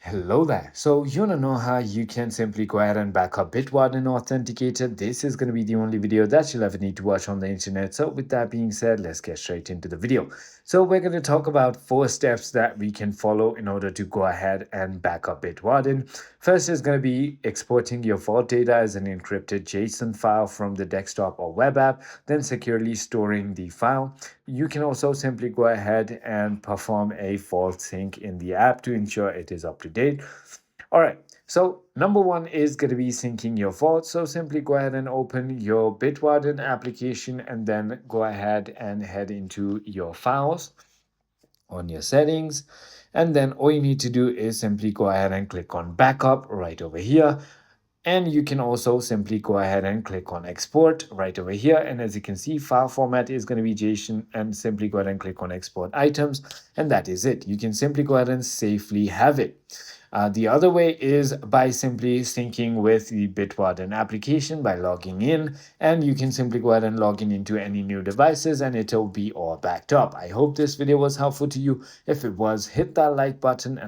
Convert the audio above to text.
Hello there. So you want to know how you can simply go ahead and back up Bitwarden Authenticator. This is going to be the only video that you'll ever need to watch on the internet. So with that being said, let's get straight into the video. So we're going to talk about 4 steps that we can follow in order to go ahead and back up Bitwarden. First is going to be exporting your vault data as an encrypted JSON file from the desktop or web app, then securely storing the file. You can also simply go ahead and perform a vault sync in the app to ensure it is up to date. All right, so number one is going to be syncing your vault. So simply go ahead and open your Bitwarden application and then go ahead and head into your files on your settings. And then all you need to do is simply go ahead and click on backup right over here. And you can also simply go ahead and click on export right over here. And as you can see, file format is going to be JSON, and simply go ahead and click on export items. And that is it. You can simply go ahead and safely have it. The other way is by simply syncing with the Bitwarden application by logging in, and you can simply go ahead and log in into any new devices and it'll be all backed up. I hope this video was helpful to you. If it was, hit that like button.